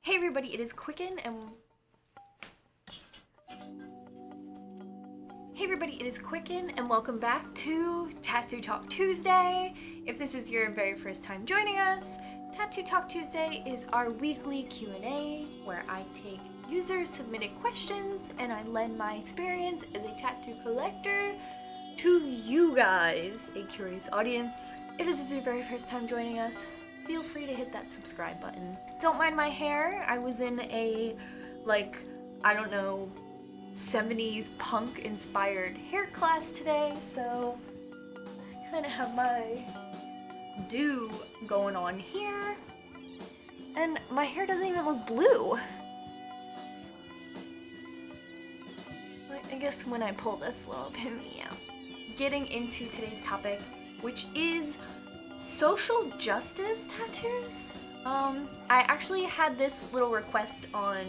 Hey everybody, it is Qqcknd and welcome back to Tattoo Talk Tuesday. If this is your very first time joining us, Tattoo Talk Tuesday is our weekly Q&A where I take user submitted questions and I lend my experience as a tattoo collector to you guys, a curious audience. If this is your very first time joining us, feel free to hit that subscribe button. Don't mind my hair. I was in a, I don't know, 70s punk inspired hair class today, so I kind of have my do going on here. And my hair doesn't even look blue. I guess when I pull this little pin me out. Getting into today's topic, which is social justice tattoos. I actually had this little request on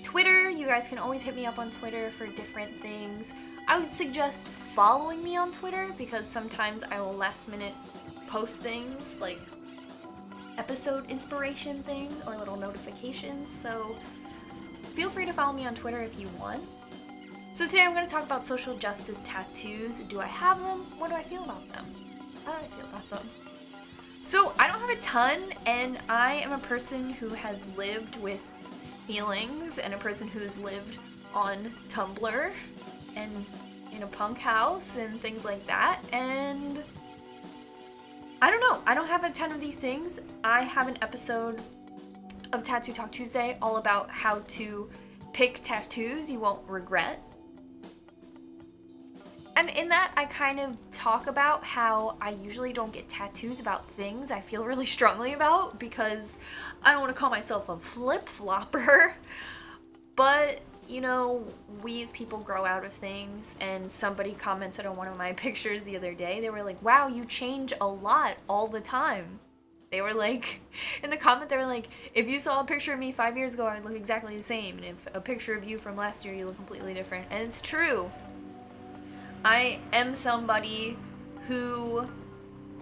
Twitter. You guys can always hit me up on Twitter for different things. I would suggest following me on Twitter because sometimes I will last minute post things like episode inspiration things or little notifications, so feel free to follow me on Twitter if you want. So today I'm going to talk about social justice tattoos. Do I have them? What do I feel about them? How do I feel about them? So I don't have a ton, and I am a person who has lived with feelings and a person who's lived on Tumblr and in a punk house and things like that, and I don't know. I don't have a ton of these things. I have an episode of Tattoo Talk Tuesday all about how to pick tattoos you won't regret. And in that, I kind of talk about how I usually don't get tattoos about things I feel really strongly about because I don't want to call myself a flip-flopper. But, you know, we as people grow out of things, and somebody commented on one of my pictures the other day. They were like, wow, you change a lot all the time. They were like, in the comment, they were like, if you saw a picture of me 5 years ago, I'd look exactly the same. And if a picture of you from last year, you look completely different. And it's true. I am somebody who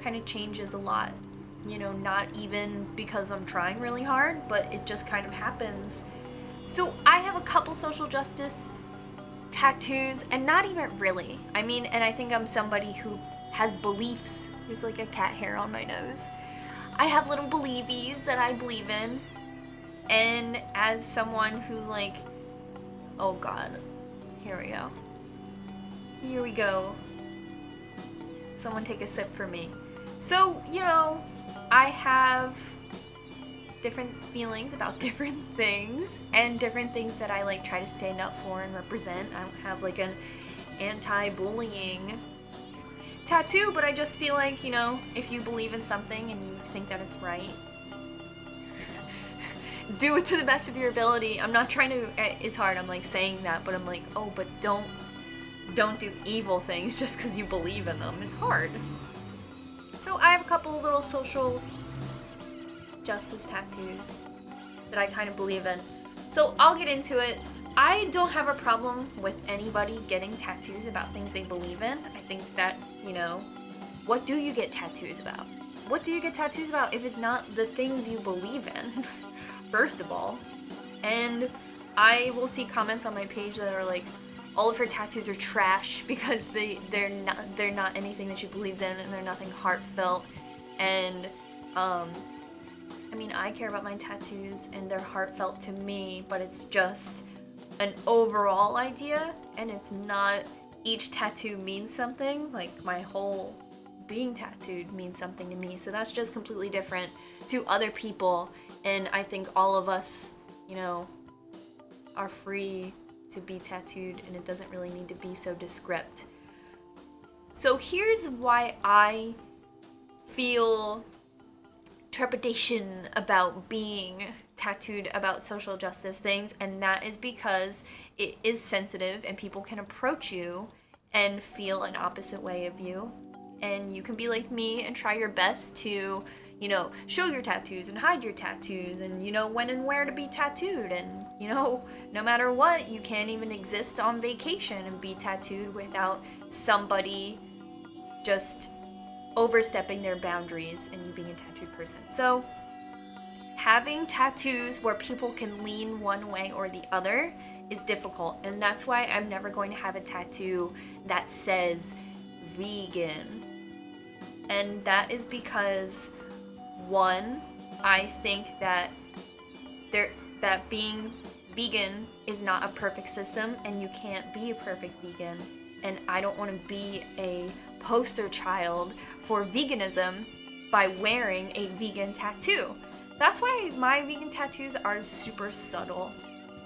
kind of changes a lot, you know, not even because I'm trying really hard, but it just kind of happens. So I have a couple social justice tattoos, and not even really. I mean, and I think I'm somebody who has beliefs. There's like a cat hair on my nose. I have little believies that I believe in, and as someone who oh god, here we go. Here we go. Someone take a sip for me. So, you know, I have different feelings about different things and different things that I try to stand up for and represent. I don't have an anti-bullying tattoo, but I just feel like, you know, if you believe in something and you think that it's right, do it to the best of your ability. I'm not trying to, it's hard, I'm saying that, but I'm oh, but don't do evil things just because you believe in them. It's hard. So I have a couple little social justice tattoos that I kind of believe in. So I'll get into it. I don't have a problem with anybody getting tattoos about things they believe in. I think that, you know, what do you get tattoos about? What do you get tattoos about if it's not the things you believe in, first of all? And I will see comments on my page that are all of her tattoos are trash because they're not anything that she believes in, and they're nothing heartfelt. And I mean, I care about my tattoos and they're heartfelt to me, but it's just an overall idea, and it's not each tattoo means something. My whole being tattooed means something to me, so that's just completely different to other people. And I think all of us, you know, are free to be tattooed, and it doesn't really need to be so descript. So here's why I feel trepidation about being tattooed about social justice things, and that is because it is sensitive and people can approach you and feel an opposite way of you, and you can be like me and try your best to, you know, show your tattoos and hide your tattoos, and you know when and where to be tattooed, and you know, no matter what, you can't even exist on vacation and be tattooed without somebody just overstepping their boundaries and you being a tattooed person. So having tattoos where people can lean one way or the other is difficult, and that's why I'm never going to have a tattoo that says vegan. And that is because, one, I think that being vegan is not a perfect system, and you can't be a perfect vegan, and I don't want to be a poster child for veganism by wearing a vegan tattoo. That's why my vegan tattoos are super subtle.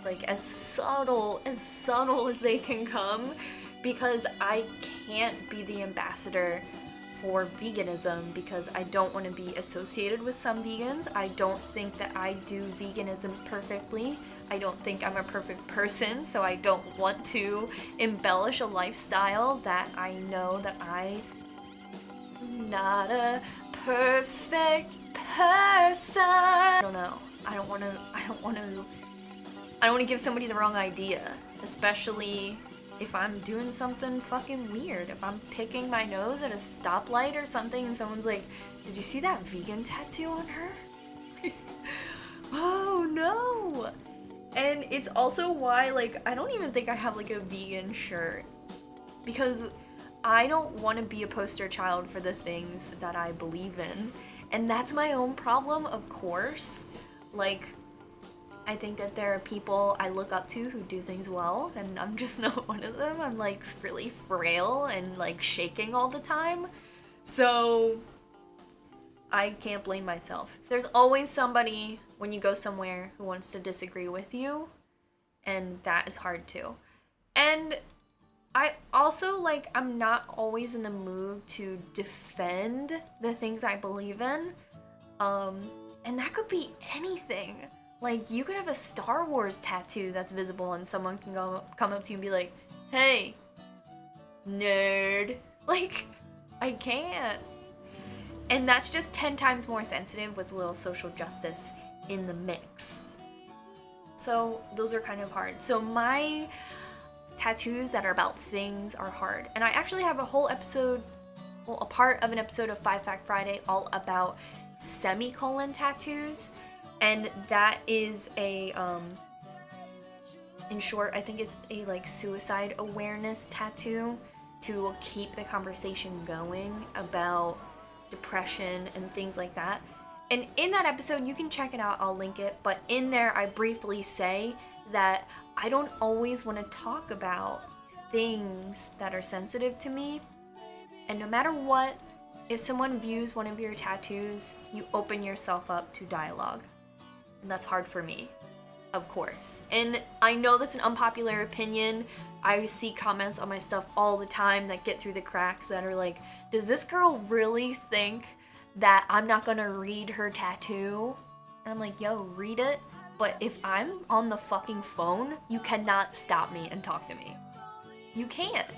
Like as subtle as they can come, because I can't be the ambassador for veganism because I don't want to be associated with some vegans. I don't think that I do veganism perfectly. I don't think I'm a perfect person, so I don't want to embellish a lifestyle that I know that I'm not a perfect person. I don't know. I don't want to give somebody the wrong idea, especially if I'm doing something fucking weird. If I'm picking my nose at a stoplight or something and someone's like, "Did you see that vegan tattoo on her?" Oh no. And it's also why, like, I don't even think I have like a vegan shirt, because I don't want to be a poster child for the things that I believe in. And that's my own problem, of course. Like, I think that there are people I look up to who do things well, and I'm just not one of them. I'm like really frail and like shaking all the time. So I can't blame myself. There's always somebody when you go somewhere who wants to disagree with you, and that is hard too. And I also, like, I'm not always in the mood to defend the things I believe in. And that could be anything. Like, you could have a Star Wars tattoo that's visible and someone can come up to you and be like, "Hey, nerd." Like, I can't. And that's just 10 times more sensitive with a little social justice in the mix. So those are kind of hard. So my tattoos that are about things are hard. And I actually have a whole episode, well, a part of an episode of 5 Fact Friday all about semicolon tattoos. And that is a, in short, I think it's a like suicide awareness tattoo to keep the conversation going about depression and things like that. And in that episode, you can check it out, I'll link it, but in there I briefly say that I don't always want to talk about things that are sensitive to me. And no matter what, if someone views one of your tattoos, you open yourself up to dialogue. And that's hard for me, of course. And I know that's an unpopular opinion. I see comments on my stuff all the time that get through the cracks that are like, "Does this girl really think that I'm not gonna read her tattoo?" And I'm like, yo, read it. But if I'm on the fucking phone, you cannot stop me and talk to me. You can't.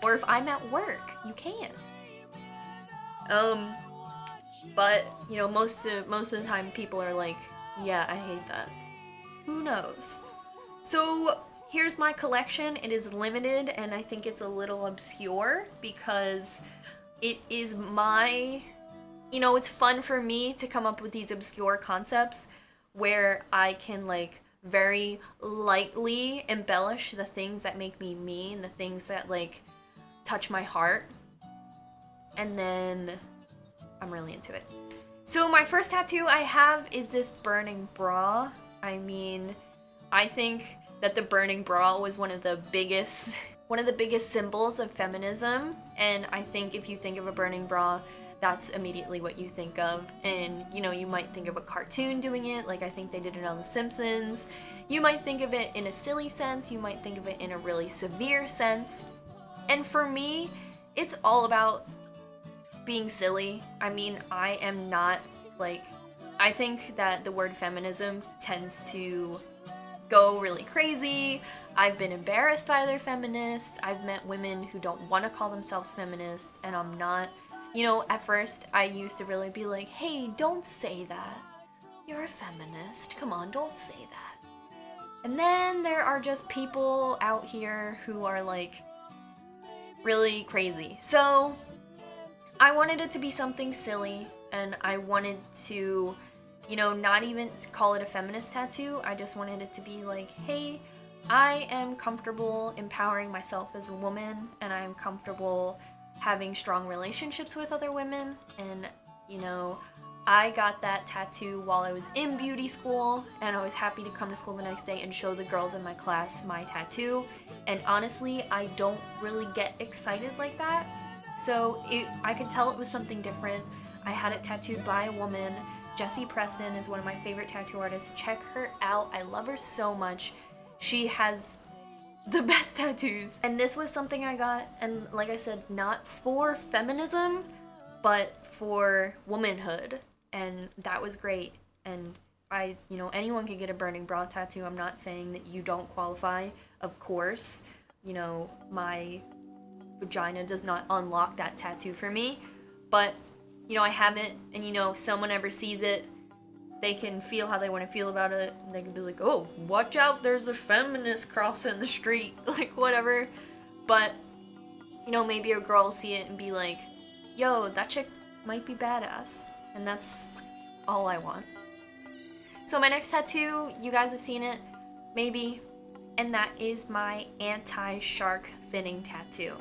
Or if I'm at work, you can't. But, you know, most of the time people are like, "Yeah, I hate that." Who knows? So here's my collection. It is limited and I think it's a little obscure because it is my, you know, it's fun for me to come up with these obscure concepts where I can like very lightly embellish the things that make me me and the things that like touch my heart. And then I'm really into it. So my first tattoo I have is this burning bra. I mean, I think that the burning bra was one of the biggest symbols of feminism. And I think if you think of a burning bra, that's immediately what you think of. And, you know, you might think of a cartoon doing it, like I think they did it on The Simpsons. You might think of it in a silly sense. You might think of it in a really severe sense. And for me, it's all about being silly. I mean, I am not like, I think that the word feminism tends to go really crazy. I've been embarrassed by other feminists. I've met women who don't want to call themselves feminists, and I'm not. You know, at first I used to really be like, "Hey, don't say that. You're a feminist. Come on, don't say that." And then there are just people out here who are like really crazy. So I wanted it to be something silly, and I wanted to You know, not even call it a feminist tattoo. I just wanted it to be like, hey, I am comfortable empowering myself as a woman, and I am comfortable having strong relationships with other women. And, you know, I got that tattoo while I was in beauty school, and I was happy to come to school the next day and show the girls in my class my tattoo. And honestly, I don't really get excited like that. So I could tell it was something different. I had it tattooed by a woman. Jessie Preston is one of my favorite tattoo artists. Check her out. I love her so much. She has the best tattoos. And this was something I got, and like I said, not for feminism, but for womanhood. And that was great. And you know, anyone can get a burning bra tattoo. I'm not saying that you don't qualify. Of course, you know, my vagina does not unlock that tattoo for me. But, you know, I have it, and you know, if someone ever sees it, they can feel how they want to feel about it. They can be like, oh, watch out, there's a feminist crossing the street, like whatever. But, you know, maybe a girl will see it and be like, yo, that chick might be badass. And that's all I want. So my next tattoo, you guys have seen it, maybe, and that is my anti-shark finning tattoo.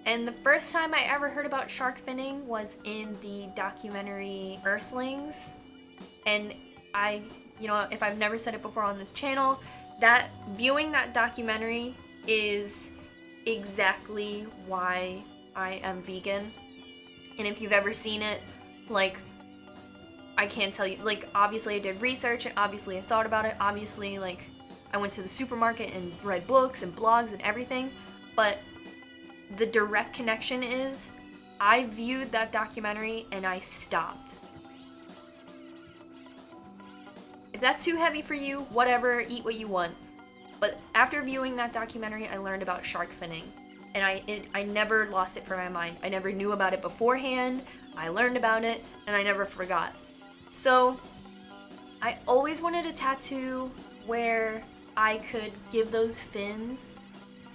And the first time I ever heard about shark finning was in the documentary Earthlings. And you know, if I've never said it before on this channel, that viewing that documentary is exactly why I am vegan. And if you've ever seen it, like, I can't tell you, like, obviously I did research, and obviously I thought about it, obviously, like, I went to the supermarket and read books and blogs and everything, but the direct connection is, I viewed that documentary and I stopped. If that's too heavy for you, whatever, eat what you want. But after viewing that documentary, I learned about shark finning. And I never lost it from my mind. I never knew about it beforehand, I learned about it, and I never forgot. So, I always wanted a tattoo where I could give those fins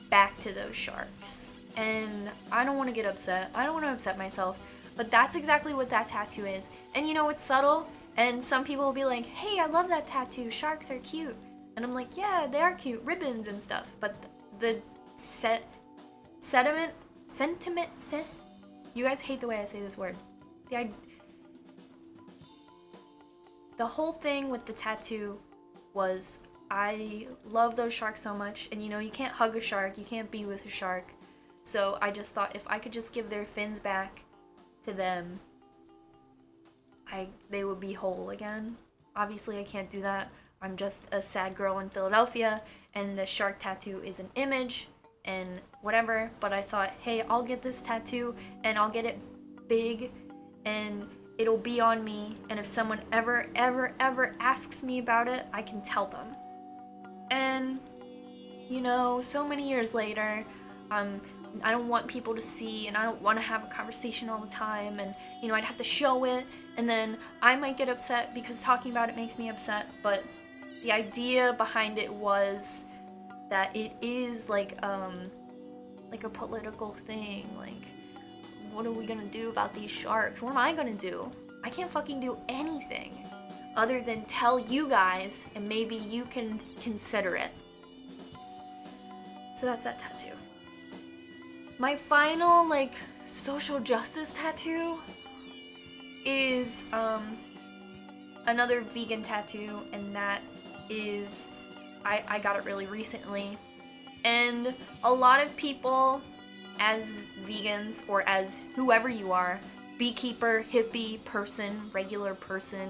back to those sharks. And I don't want to get upset. I don't want to upset myself. But that's exactly what that tattoo is. And you know, it's subtle. And some people will be like, hey, I love that tattoo. Sharks are cute. And I'm like, yeah, they are cute. Ribbons and stuff. But the sentiment, you guys hate the way I say this word. The whole thing with the tattoo was, I love those sharks so much. And you know, you can't hug a shark. You can't be with a shark. So I just thought if I could just give their fins back to them, they would be whole again. Obviously, I can't do that. I'm just a sad girl in Philadelphia, and the shark tattoo is an image and whatever. But I thought, hey, I'll get this tattoo, and I'll get it big, and it'll be on me. And if someone ever asks me about it, I can tell them. And, you know, so many years later, I don't want people to see, and I don't want to have a conversation all the time, and, you know, I'd have to show it, and then I might get upset because talking about it makes me upset. But the idea behind it was that it is like a political thing. Like, what are we gonna do about these sharks? What am I gonna do? I can't fucking do anything other than tell you guys, and maybe you can consider it. So that's that tattoo. My final, like, social justice tattoo is another vegan tattoo, and that is, I got it really recently. And a lot of people, as vegans, or as whoever you are, beekeeper, hippie person, regular person,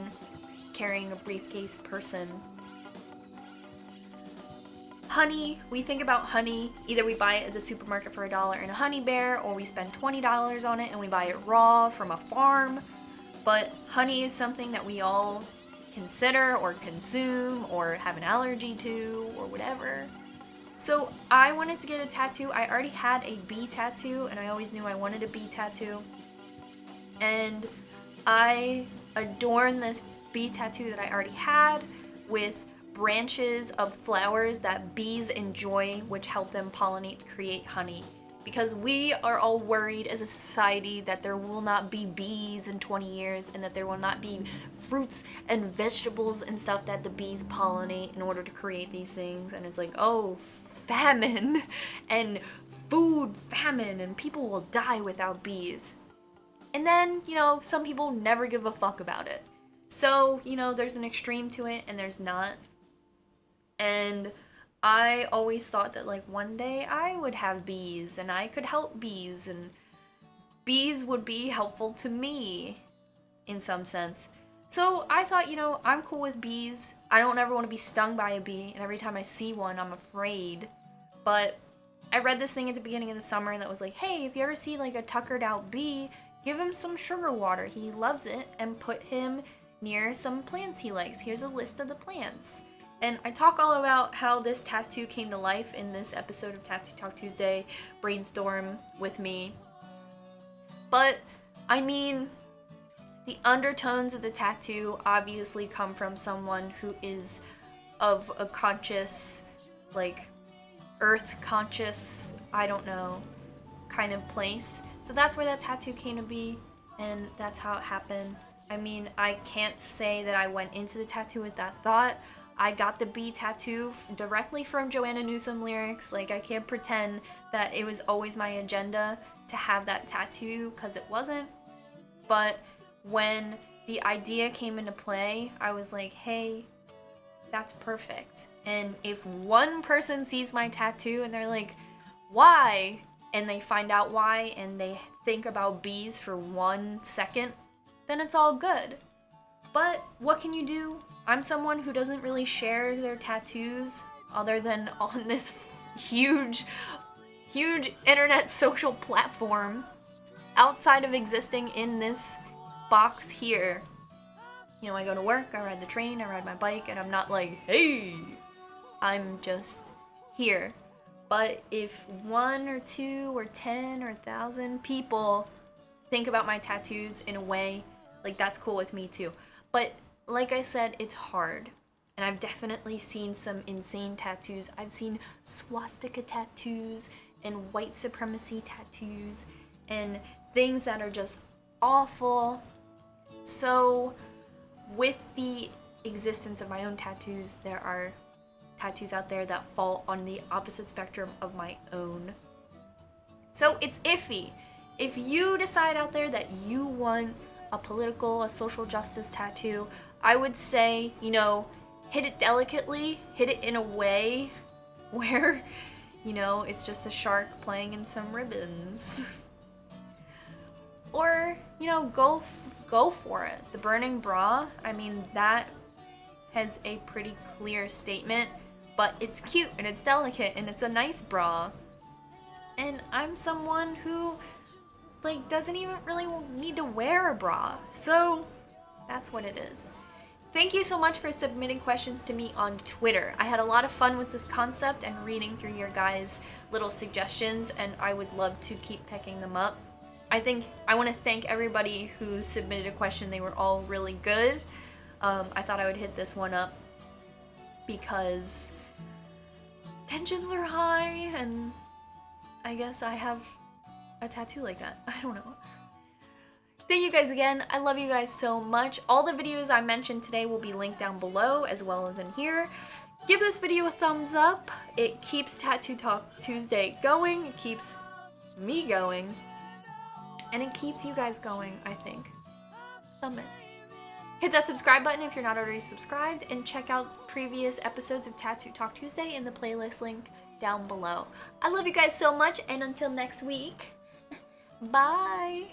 carrying a briefcase person, honey, we think about honey, either we buy it at the supermarket for $1 in a honey bear, or we spend $20 on it and we buy it raw from a farm. But honey is something that we all consider or consume or have an allergy to or whatever. So I wanted to get a tattoo. I already had a bee tattoo, and I always knew I wanted a bee tattoo. And I adorned this bee tattoo that I already had with branches of flowers that bees enjoy, which help them pollinate to create honey. because we are all worried as a society that there will not be bees in 20 years and that there will not be fruits and vegetables and stuff that the bees pollinate in order to create these things. And it's like, oh, famine and food famine, and people will die without bees. And then, you know, some people never give a fuck about it. So, you know, there's an extreme to it and there's not. And I always thought that, like, one day I would have bees and I could help bees and bees would be helpful to me in some sense. So I thought, you know, I'm cool with bees. I don't ever want to be stung by a bee, and every time I see one, I'm afraid. But I read this thing at the beginning of the summer that was like, hey, if you ever see, like, a tuckered out bee, give him some sugar water. He loves it, and put him near some plants he likes. Here's a list of the plants. And I talk all about how this tattoo came to life in this episode of Tattoo Talk Tuesday, Brainstorm with me. But, I mean, the undertones of the tattoo obviously come from someone who is of a conscious, like, earth conscious, I don't know, kind of place. So that's where that tattoo came to be, and that's how it happened. I mean, I can't say that I went into the tattoo with that thought. I got the bee tattoo directly from Joanna Newsom lyrics. Like, I can't pretend that it was always my agenda to have that tattoo, because it wasn't. But when the idea came into play, I was like, hey, that's perfect. And if one person sees my tattoo and they're like, why? And they find out why and they think about bees for 1 second, then it's all good. But what can you do? I'm someone who doesn't really share their tattoos other than on this huge internet social platform outside of existing in this box here. You know, I go to work, I ride the train, I ride my bike, and I'm not like, hey, I'm just here. But if 1 or 2 or 10 or 1,000 people think about my tattoos in a way, like, that's cool with me too. But like I said, it's hard. And I've definitely seen some insane tattoos. I've seen swastika tattoos and white supremacy tattoos and things that are just awful. So with the existence of my own tattoos, there are tattoos out there that fall on the opposite spectrum of my own. So it's iffy. If you decide out there that you want a political, a social justice tattoo, I would say, you know, hit it delicately, hit it in a way where, you know, it's just a shark playing in some ribbons. Or, you know, go for it. The burning bra, I mean, that has a pretty clear statement, but it's cute and it's delicate and it's a nice bra. And I'm someone who, like, doesn't even really need to wear a bra. So that's what it is. Thank you so much for submitting questions to me on Twitter. I had a lot of fun with this concept and reading through your guys' little suggestions, and I would love to keep picking them up. I want to thank everybody who submitted a question. They were all really good. I thought I would hit this one up because tensions are high, and I guess I have a tattoo like that. I don't know. Thank you guys again. I love you guys so much. All the videos I mentioned today will be linked down below as well as in here. Give this video a thumbs up. It keeps Tattoo Talk Tuesday going. It keeps me going. And it keeps you guys going, I think. Summit. Hit that subscribe button if you're not already subscribed, and check out previous episodes of Tattoo Talk Tuesday in the playlist link down below. I love you guys so much, and until next week, bye!